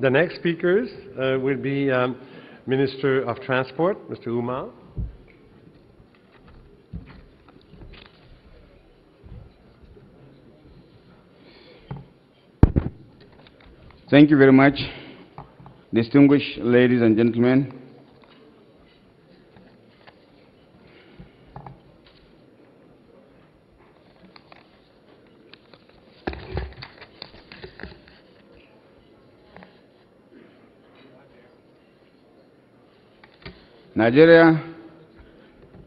The next speakers will be Minister of Transport, Mr. Umar. Thank you very much, distinguished ladies and gentlemen. Nigeria,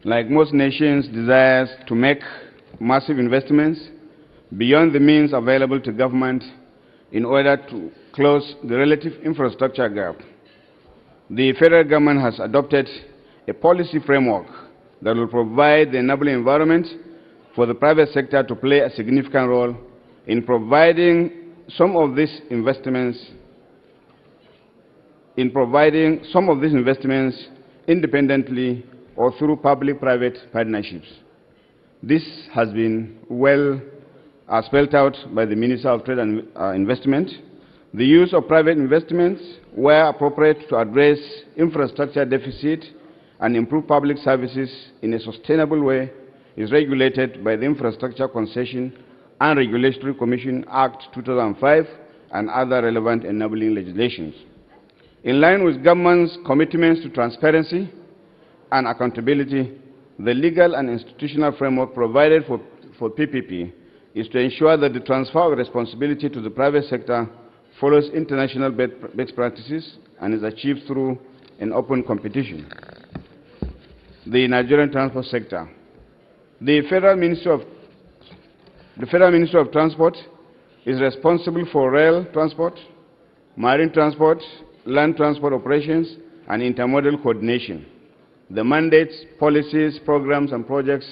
like most nations, desires to make massive investments beyond the means available to government in order to close the relative infrastructure gap. The federal government has adopted a policy framework that will provide the enabling environment for the private sector to play a significant role in providing some of these investments independently or through public-private partnerships. This has been well spelled out by the Minister of Trade and Investment. The use of private investments, where appropriate to address infrastructure deficit and improve public services in a sustainable way, is regulated by the Infrastructure Concession and Regulatory Commission Act 2005 and other relevant enabling legislations. In line with government's commitments to transparency and accountability, the legal and institutional framework provided for PPP is to ensure that the transfer of responsibility to the private sector follows international best practices and is achieved through an open competition. The Nigerian transport sector. The Federal Minister of Transport is responsible for rail transport, marine transport, land transport operations, and intermodal coordination. The mandates, policies, programs, and projects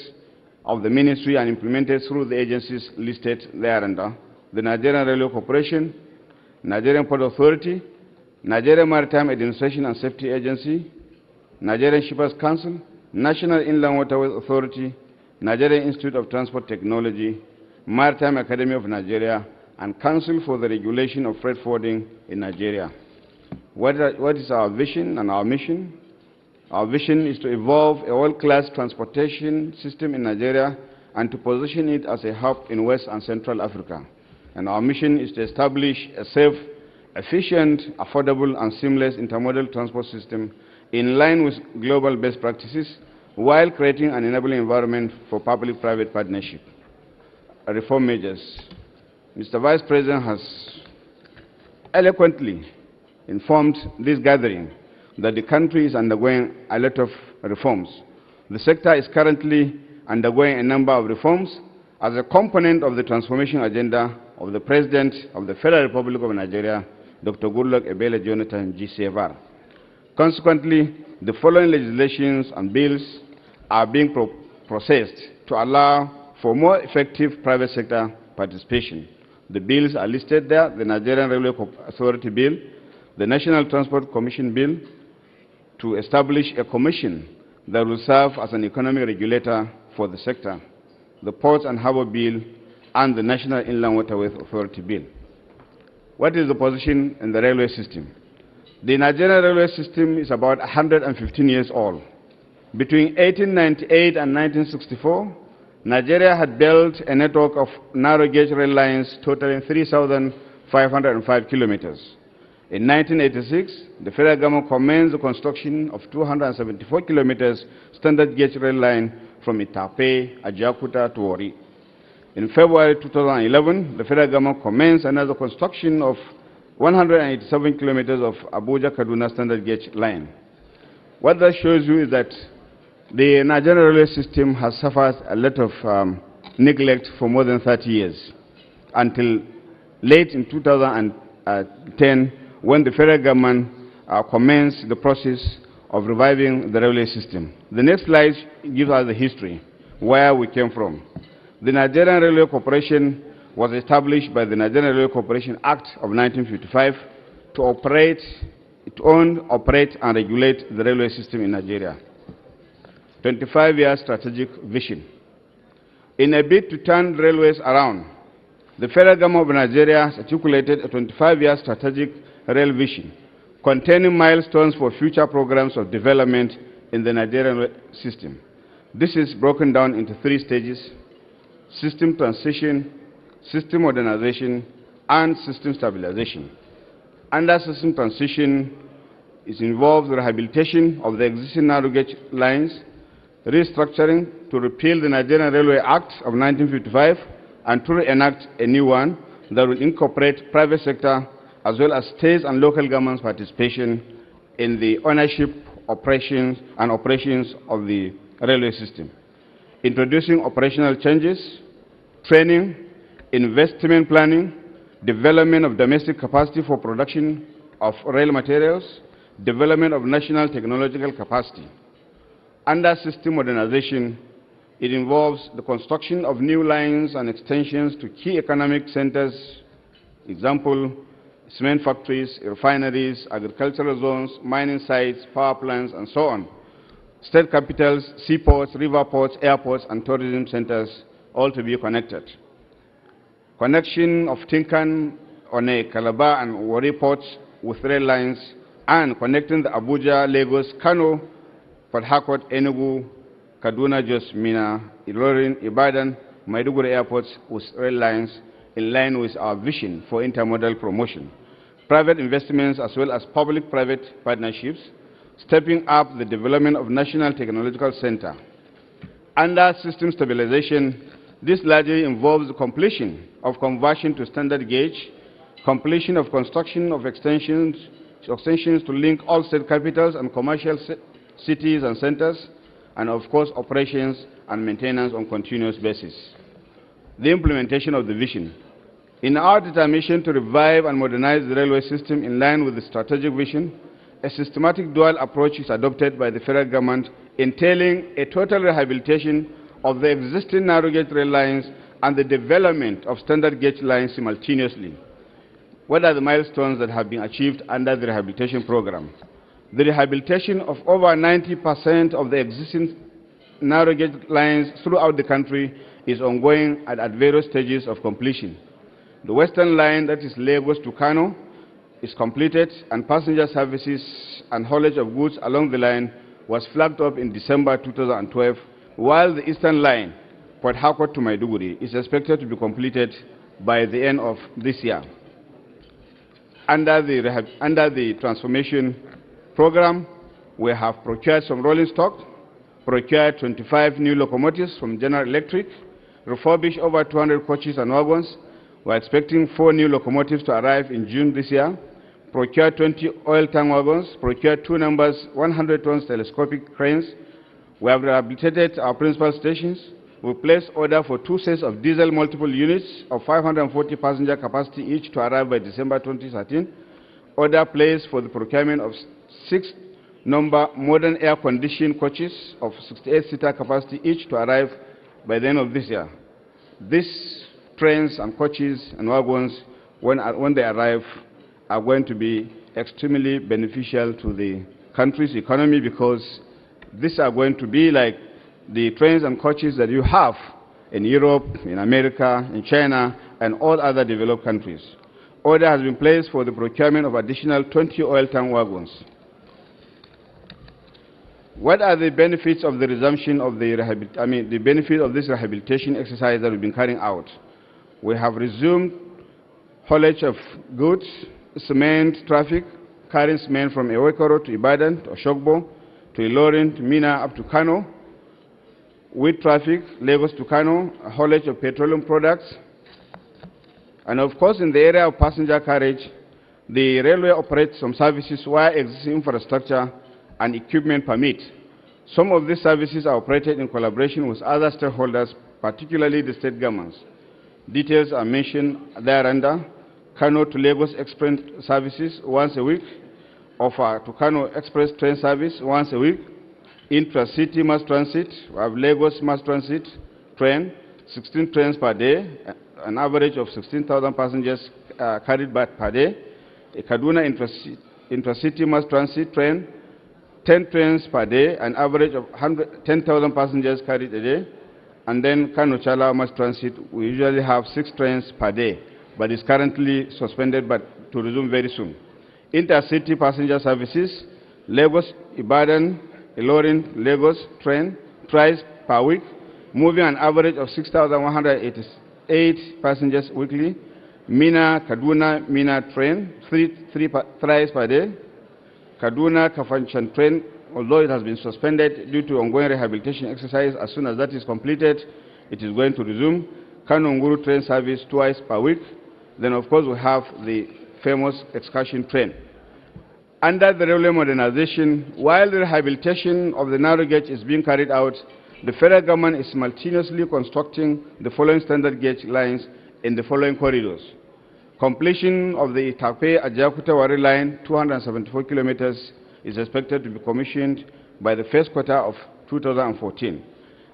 of the ministry are implemented through the agencies listed thereunder: the Nigerian Railway Corporation, Nigerian Port Authority, Nigerian Maritime Administration and Safety Agency, Nigerian Shippers Council, National Inland Waterways Authority, Nigerian Institute of Transport Technology, Maritime Academy of Nigeria, and Council for the Regulation of Freight Forwarding in Nigeria. What is our vision and our mission? Our vision is to evolve a world-class transportation system in Nigeria and to position it as a hub in West and Central Africa. And our mission is to establish a safe, efficient, affordable, and seamless intermodal transport system in line with global best practices while creating an enabling environment for public-private partnership. Reform measures. Mr. Vice President has eloquently informed this gathering that the country is undergoing a lot of reforms. The sector is currently undergoing a number of reforms as a component of the transformation agenda of the President of the Federal Republic of Nigeria, Dr. Goodluck Ebele Jonathan GCFR. Consequently, the following legislations and bills are being processed to allow for more effective private sector participation. The bills are listed there: the Nigerian Railway Authority Bill, the National Transport Commission Bill, to establish a commission that will serve as an economic regulator for the sector, the Ports and Harbour Bill, and the National Inland Waterways Authority Bill. What is the position in the railway system? The Nigerian railway system is about 115 years old. Between 1898 and 1964, Nigeria had built a network of narrow-gauge rail lines totaling 3,505 kilometers. In 1986, the federal government commenced the construction of 274 kilometers standard gauge rail line from Itape, Ajaokuta to Warri. In February 2011, the federal government commenced another construction of 187 kilometers of Abuja-Kaduna standard gauge line. What that shows you is that the Nigerian railway system has suffered a lot of neglect for more than 30 years, until late in 2010, when the federal government commenced the process of reviving the railway system. The next slide gives us the history, where we came from. The Nigerian Railway Corporation was established by the Nigerian Railway Corporation Act of 1955 to own, operate, and regulate the railway system in Nigeria. 25-year strategic vision. In a bid to turn railways around, the federal government of Nigeria has articulated a 25-year strategic rail vision, containing milestones for future programs of development in the Nigerian rail system. This is broken down into 3 stages: system transition, system modernization, and system stabilization. Under system transition, it involves rehabilitation of the existing narrow gauge lines, restructuring to repeal the Nigerian Railway Act of 1955 and to enact a new one that will incorporate private sector as well as state and local governments' participation in the ownership, operations of the railway system. Introducing operational changes, training, investment planning, development of domestic capacity for production of rail materials, development of national technological capacity. Under system modernization, it involves the construction of new lines and extensions to key economic centers, example, cement factories, refineries, agricultural zones, mining sites, power plants, and so on. State capitals, seaports, river ports, airports, and tourism centers, all to be connected. Connection of Tinkan, One, Calabar, and Warri ports with rail lines, and connecting the Abuja, Lagos, Kano, Port Harcourt, Enugu, Kaduna, Jos, Mina, Ilorin, Ibadan, Maiduguri airports with rail lines in line with our vision for intermodal promotion. Private investments as well as public-private partnerships, stepping up the development of National Technological Center. Under system stabilization, this largely involves the completion of conversion to standard gauge, completion of construction of extensions to link all state capitals and commercial cities and centers, and of course operations and maintenance on continuous basis. The implementation of the vision. In our determination to revive and modernize the railway system in line with the strategic vision, a systematic dual approach is adopted by the federal government, entailing a total rehabilitation of the existing narrow gauge rail lines and the development of standard gauge lines simultaneously. What are the milestones that have been achieved under the rehabilitation program? The rehabilitation of over 90% of the existing narrow gauge lines throughout the country is ongoing and at various stages of completion. The western line, that is Lagos to Kano, is completed, and passenger services and haulage of goods along the line was flagged up in December 2012, while the eastern line, Port Harcourt to Maiduguri, is expected to be completed by the end of this year. Under the transformation program, we have procured some rolling stock, procured 25 new locomotives from General Electric, refurbished over 200 coaches and wagons. We're expecting 4 new locomotives to arrive in June this year, procured 20 oil tank wagons, procured 2 numbers 100 tons telescopic cranes. We have rehabilitated our principal stations. We placed order for 2 sets of diesel multiple units of 540 passenger capacity each to arrive by December 2013. Order placed for the procurement of 6 number modern air-conditioned coaches of 68-seater capacity each to arrive by the end of this year. These trains and coaches and wagons, when they arrive, are going to be extremely beneficial to the country's economy, because these are going to be like the trains and coaches that you have in Europe, in America, in China, and all other developed countries. Order has been placed for the procurement of additional 20 oil tank wagons. What are the benefits of the resumption of the benefit of this rehabilitation exercise that we've been carrying out? We have resumed haulage of goods, cement traffic, carrying cement from Ewekoro to Ibadan, to Oshogbo, to Ilorin, to Mina, up to Kano. Wheat traffic, Lagos to Kano, haulage of petroleum products. And of course, in the area of passenger carriage, the railway operates some services where existing infrastructure and equipment permit. Some of these services are operated in collaboration with other stakeholders, particularly the state governments. Details are mentioned thereunder. Kano to Lagos Express services once a week, offer to Kano Express train service once a week, intra-city mass transit, we have Lagos mass transit train, 16 trains per day, an average of 16,000 passengers carried back per day. A Kaduna intra-city mass transit train, 10 trains per day, an average of 10,000 passengers carried a day. And then Kano Chala mass transit, we usually have 6 trains per day, but it's currently suspended, but to resume very soon. intercity passenger services, Lagos, Ibadan, Ilorin, Lagos train, price per week, moving an average of 6,188 passengers weekly. Mina, Kaduna, Mina train, thrice per day. Kaduna, Kafanchan train, although it has been suspended due to ongoing rehabilitation exercise, as soon as that is completed, it is going to resume. Kano Nguru train service twice per week. Then, of course, we have the famous excursion train. Under the railway modernization, while the rehabilitation of the narrow gauge is being carried out, the federal government is simultaneously constructing the following standard gauge lines in the following corridors. Completion of the Itape-Ajakuta-Wari line, 274 kilometers, is expected to be commissioned by the first quarter of 2014.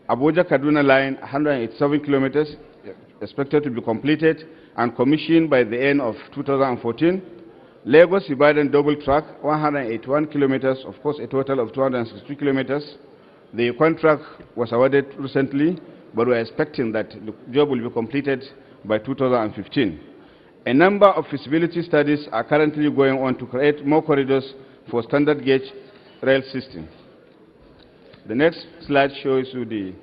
Abuja-Kaduna line, 187 kilometers, expected to be completed and commissioned by the end of 2014. Lagos-Ibadan double track, 181 kilometers, of course a total of 263 kilometers. The contract was awarded recently, but we are expecting that the job will be completed by 2015. A number of feasibility studies are currently going on to create more corridors for standard gauge rail system. The next slide shows you the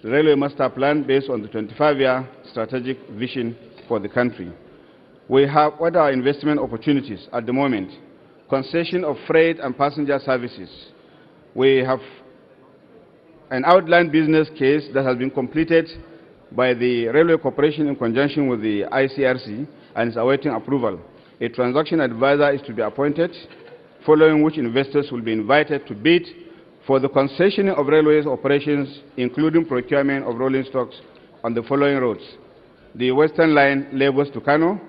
railway master plan based on the 25-year strategic vision for the country. We have what are investment opportunities at the moment. Concession of freight and passenger services. We have an outline business case that has been completed by the Railway Corporation in conjunction with the ICRC and is awaiting approval. A transaction advisor is to be appointed, following which investors will be invited to bid for the concession of railways operations, including procurement of rolling stocks on the following roads: the Western Line, Lagos to Kano,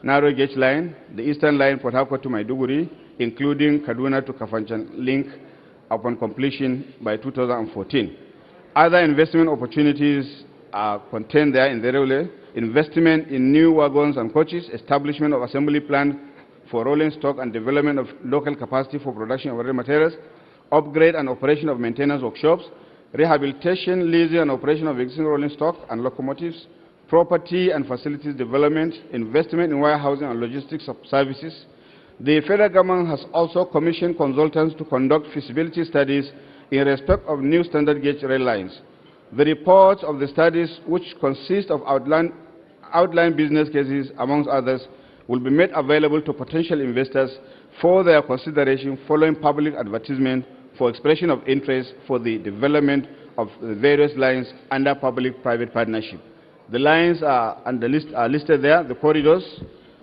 narrow gauge line, the Eastern Line, Port Harcourt to Maiduguri, including Kaduna to Kafanchan link upon completion by 2014. Other investment opportunities are contained there in the railway: investment in new wagons and coaches, establishment of assembly plant for rolling stock and development of local capacity for production of rail materials, upgrade and operation of maintenance workshops, rehabilitation, leasing and operation of existing rolling stock and locomotives, property and facilities development, investment in warehousing and logistics services. The federal government has also commissioned consultants to conduct feasibility studies in respect of new standard gauge rail lines. The reports of the studies, which consist of outline business cases, amongst others, will be made available to potential investors for their consideration following public advertisement for expression of interest for the development of the various lines under public-private partnership. The lines are listed there, the corridors.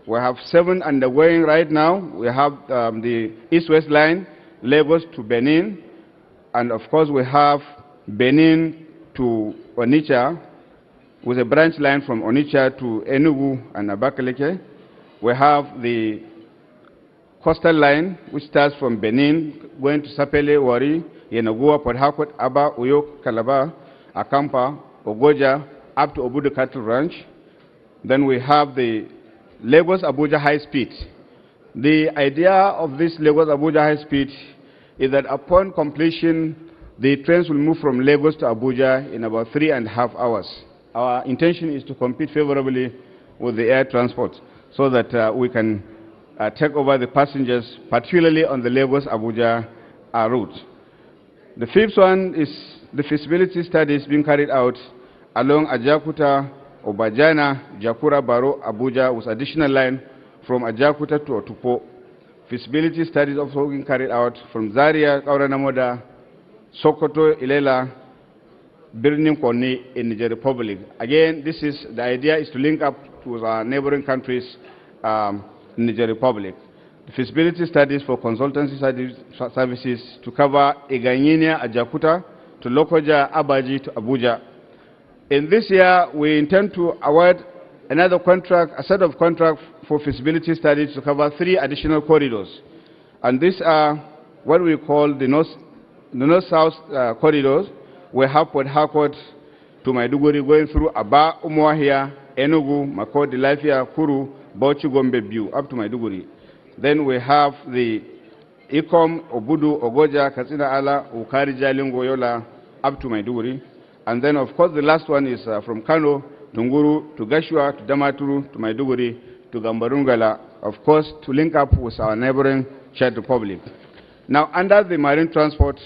We have 7 undergoing right now. We have the East-West line, Lagos to Benin, and of course we have Benin to Onitsha, with a branch line from Onitsha to Enugu and Abakaliki. We have the coastal line, which starts from Benin, going to Sapele, Wari, Yenagoa, Port Harcourt, Aba, Uyo, Calabar, Akampa, Ogoja, up to Obudu Cattle Ranch. Then we have the Lagos-Abuja High Speed. The idea of this Lagos-Abuja High Speed is that upon completion, the trains will move from Lagos to Abuja in about 3.5 hours. Our intention is to compete favorably with the air transport so that we can take over the passengers, particularly on the Lagos-Abuja route. The fifth one is the feasibility studies being carried out along Ajakuta, Obajana, Jakura, Baro, Abuja, with additional line from Ajakuta to Otupo. Feasibility studies also being carried out from Zaria, Kauranamoda, Sokoto, Ilela, Birnin Koni in Niger Republic. Again, the idea is to link up with our neighboring countries in Niger Republic. The feasibility studies for consultancy services to cover Iganyina, Ajakuta, to Lokoja, Abaji, to Abuja. In this year, we intend to award another contract, a set of contracts for feasibility studies to cover 3 additional corridors. And these are what we call the north-south corridors. We have Port Harcourt to Maiduguri going through Aba, Umuahia, Enugu, Makodi, Lafia, Kuru, Bauchi, Gombe, Biu, up to Maiduguri. Then we have the Ikom, Obudu, Ogoja, Katsina Ala, Ukari, Jalingo, Yola, up to Maiduguri. And then, of course, the last one is from Kano, Tunguru, to Gashua, to Damaturu, to Maiduguri, to Gambarungala, of course, to link up with our neighboring Czech Republic. Now, under the marine transport,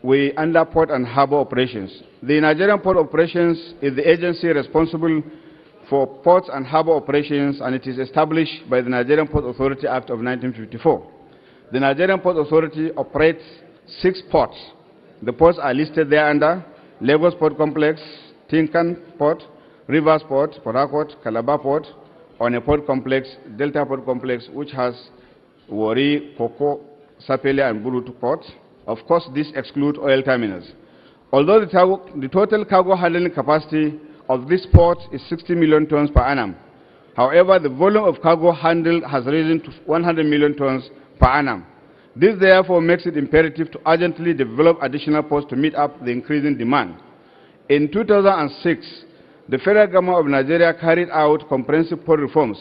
we under port and harbor operations. The Nigerian Port Operations is the agency responsible for ports and harbor operations, and it is established by the Nigerian Port Authority Act of 1954. The Nigerian Port Authority operates 6 ports. The ports are listed there under Lagos Port Complex, Tinkan Port, Rivers Port, Port Harcourt, Calabar Port, One Port Complex, Delta Port Complex, which has Warri, Koko, Sapele, and Burutu ports. Of course, this excludes oil terminals. Although the total cargo handling capacity of this port is 60 million tons per annum, however, the volume of cargo handled has risen to 100 million tons per annum. This therefore makes it imperative to urgently develop additional ports to meet up the increasing demand. In 2006, the federal government of Nigeria carried out comprehensive port reforms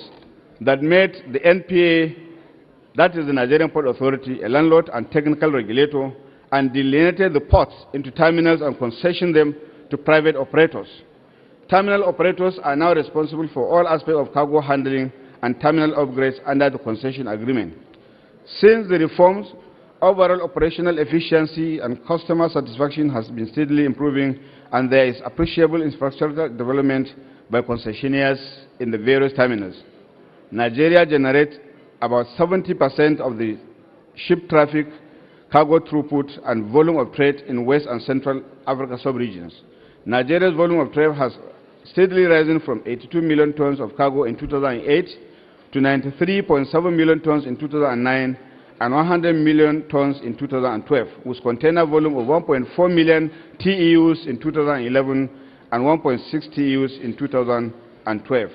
that made the NPA, that is the Nigerian Port Authority, a landlord and technical regulator, and delineated the ports into terminals and concessioned them to private operators. Terminal operators are now responsible for all aspects of cargo handling and terminal upgrades under the concession agreement. Since the reforms, overall operational efficiency and customer satisfaction has been steadily improving, and there is appreciable infrastructural development by concessionaires in the various terminals. Nigeria generates about 70% of the ship traffic, cargo throughput, and volume of trade in West and Central Africa sub-regions. Nigeria's volume of trade has steadily risen from 82 million tons of cargo in 2008 to 93.7 million tons in 2009 and 100 million tons in 2012, with container volume of 1.4 million TEUs in 2011 and 1.6 TEUs in 2012.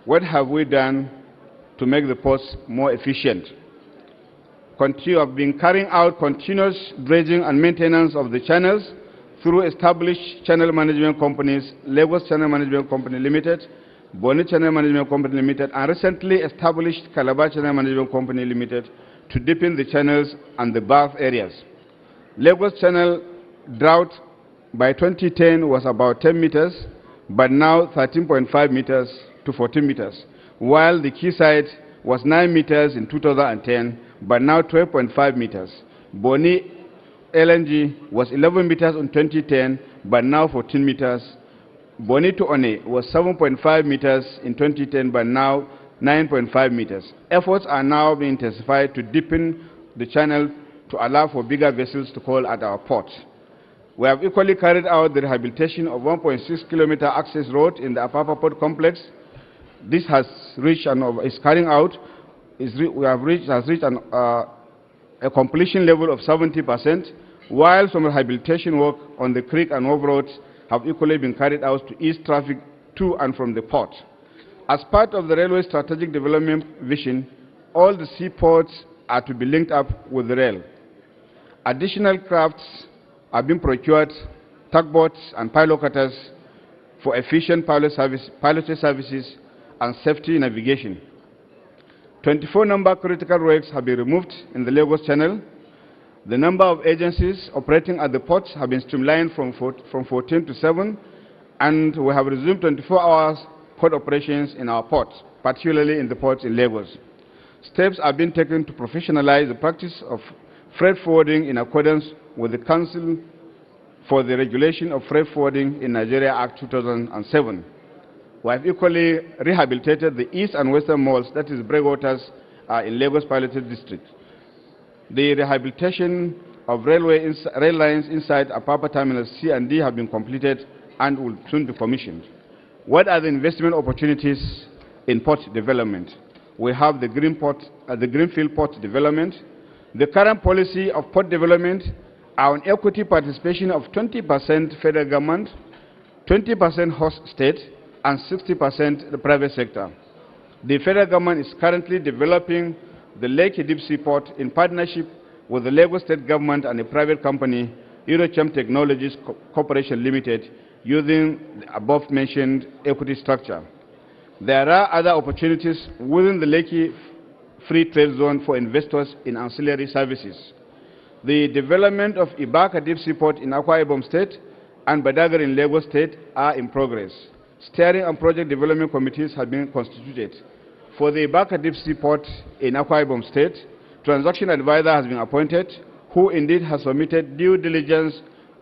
What have we done to make the ports more efficient? We have been carrying out continuous dredging and maintenance of the channels through established channel management companies, Lagos Channel Management Company Limited, Boni Channel Management Company Limited, and recently established Calabar Channel Management Company Limited to deepen the channels and the berth areas. Lagos Channel drought by 2010 was about 10 meters, but now 13.5 meters to 14 meters, while the quayside was 9 meters in 2010, but now 12.5 meters. Boni LNG was 11 meters in 2010, but now 14 meters. Boni to One was 7.5 meters in 2010, but now 9.5 meters. Efforts are now being intensified to deepen the channel to allow for bigger vessels to call at our ports. We have equally carried out the rehabilitation of 1.6 kilometer access road in the Apapa Port Complex. This has reached and is carrying out. Has reached a completion level of 70%, while some rehabilitation work on the creek and wharf roads have equally been carried out to ease traffic to and from the port. As part of the railway strategic development vision, all the seaports are to be linked up with the rail. Additional crafts have been procured, tugboats and pilot cutters for efficient piloted services and safety navigation. 24 number critical rakes have been removed in the Lagos Channel. The number of agencies operating at the ports have been streamlined from 14 to 7, and we have resumed 24 hours port operations in our ports, particularly in the ports in Lagos. Steps are being taken to professionalize the practice of freight forwarding in accordance with the Council for the Regulation of Freight Forwarding in Nigeria Act 2007. We have equally rehabilitated the east and western malls, that is breakwaters, in Lagos Piloted District. The rehabilitation of rail lines inside Apapa Terminals C and D have been completed and will soon be commissioned. What are the investment opportunities in port development? We have the greenfield port development. The current policy of port development are an equity participation of 20% federal government, 20% host state, and 60% the private sector. The federal government is currently developing the Lekki Deep Sea Port in partnership with the Lagos State Government and a private company, Eurochem Technologies Corporation Limited, using the above-mentioned equity structure. There are other opportunities within the Lekki Free Trade Zone for investors in ancillary services. The development of Ibaka Deep Sea Port in Akwa Ibom State and Badagry in Lagos State are in progress. Steering and project development committees have been constituted. For the Baka Deep Sea Port in Akwa Ibom State, transaction advisor has been appointed, who indeed has submitted due diligence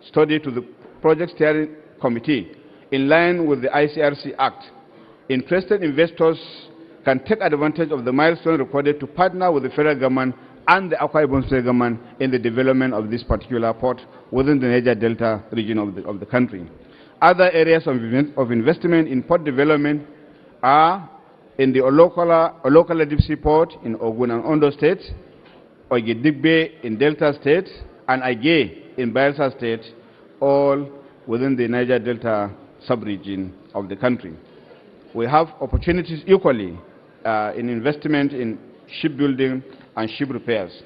study to the project steering committee in line with the ICRC Act. Interested investors can take advantage of the milestone recorded to partner with the federal government and the Akwa Ibom State government in the development of this particular port within the Niger Delta region of the country. Other areas of investment in port development are in the Olokala Deep Sea Port in Ogun and Ondo State, Ogedigbe in Delta State, and Agay in Bayelsa State, all within the Niger Delta sub-region of the country. We have opportunities equally in investment in shipbuilding and ship repairs.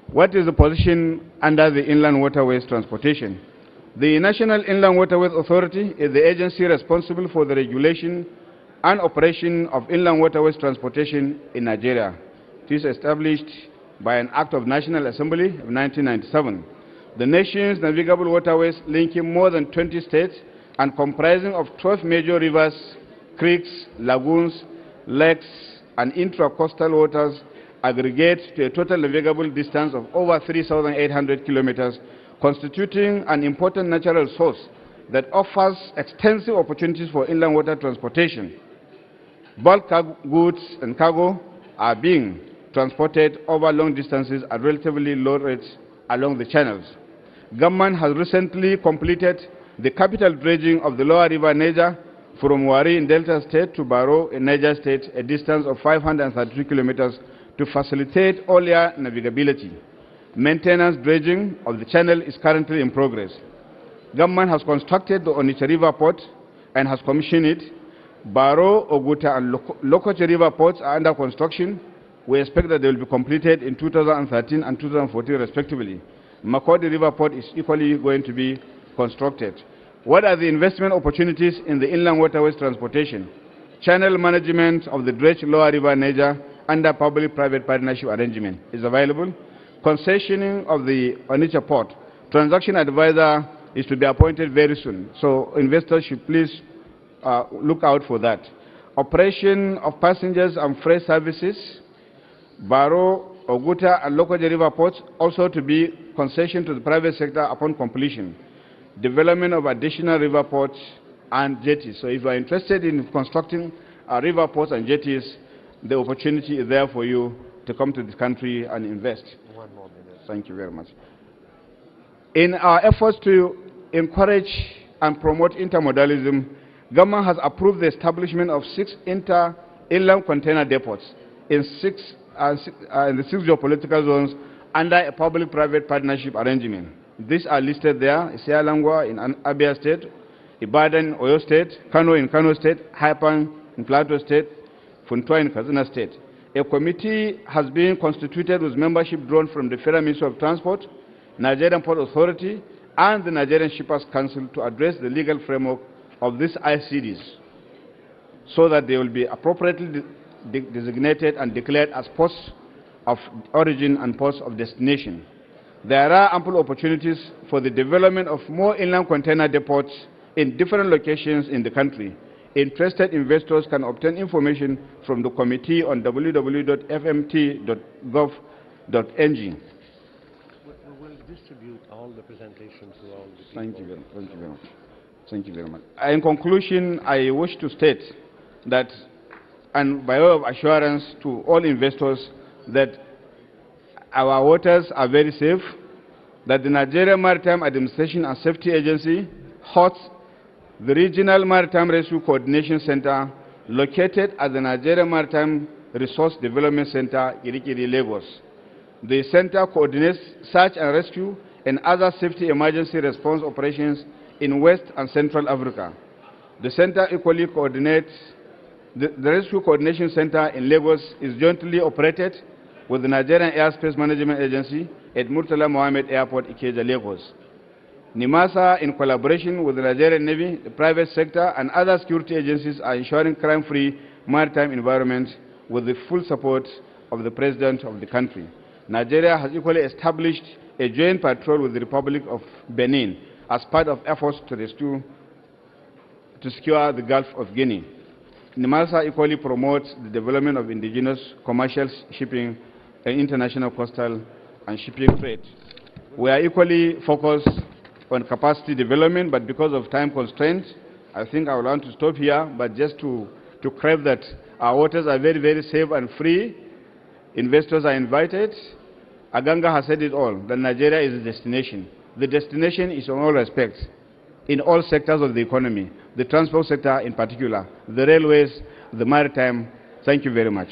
What is the position under the Inland Waterways Transportation? The National Inland Waterways Authority is the agency responsible for the regulation and operation of inland waterways transportation in Nigeria. It is established by an Act of National Assembly of 1997. The nation's navigable waterways linking more than 20 states and comprising of 12 major rivers, creeks, lagoons, lakes, and intra-coastal waters aggregate to a total navigable distance of over 3,800 kilometers, constituting an important natural source that offers extensive opportunities for inland water transportation. Bulk goods and cargo are being transported over long distances at relatively low rates along the channels. Government has recently completed the capital dredging of the lower river Niger from Wari in Delta State to Baro in Niger State, a distance of 533 kilometers, to facilitate earlier navigability. Maintenance dredging of the channel is currently in progress. Government has constructed the Onitsha River Port and has commissioned it. Baro, Oguta, and Lokoche River ports are under construction. We expect that they will be completed in 2013 and 2014 respectively. Makodi River Port is equally going to be constructed. What are the investment opportunities in the inland waterways transportation? Channel management of the dredged lower river Niger under public-private partnership arrangement is available. Concessioning of the Onitsha Port. Transaction advisor is to be appointed very soon, so investors should please look out for that. Operation of passengers and freight services, Baro, Oguta, and Lokoje River ports also to be concession to the private sector upon completion. Development of additional river ports and jetties. So if you are interested in constructing river ports and jetties, the opportunity is there for you to come to this country and invest. 1 more minute. Thank you very much. In our efforts to encourage and promote intermodalism, government has approved the establishment of 6 inland container depots in the 6 geopolitical zones under a public-private partnership arrangement. These are listed there: Isialangwa in Abia State, Ibadan in Oyo State, Kano in Kano State, Haipang in Plateau State, Funtua in Kazina State. A committee has been constituted with membership drawn from the Federal Minister of Transport, Nigerian Port Authority, and the Nigerian Shippers Council to address the legal framework of these ICDs so that they will be appropriately designated and declared as ports of origin and ports of destination. There are ample opportunities for the development of more inland container depots in different locations in the country. Interested investors can obtain information from the committee on www.fmt.gov.ng. We will distribute all the presentations to all the people. Thank you very much. Thank you very much. In conclusion, I wish to state that, and by way of assurance to all investors, that our waters are very safe, that the Nigerian Maritime Administration and Safety Agency hosts the Regional Maritime Rescue Coordination Center located at the Nigerian Maritime Resource Development Center, Kirikiri, Lagos. The center coordinates search and rescue and other safety emergency response operations in West and Central Africa. The center equally coordinates, the Rescue Coordination Center in Lagos is jointly operated with the Nigerian Airspace Management Agency at Murtala Mohammed Airport, Ikeja, Lagos. NIMASA, in collaboration with the Nigerian Navy, the private sector, and other security agencies, are ensuring crime-free maritime environment with the full support of the President of the country. Nigeria has equally established a joint patrol with the Republic of Benin as part of efforts to secure the Gulf of Guinea. NIMALSA equally promotes the development of indigenous commercial shipping and international coastal and shipping trade. We are equally focused on capacity development, but because of time constraints, I think I will want to stop here, but just to crave that our waters are very, very safe and free. Investors are invited. Aganga has said it all, that Nigeria is a destination. The destination is in all respects, in all sectors of the economy, the transport sector in particular, the railways, the maritime. Thank you very much.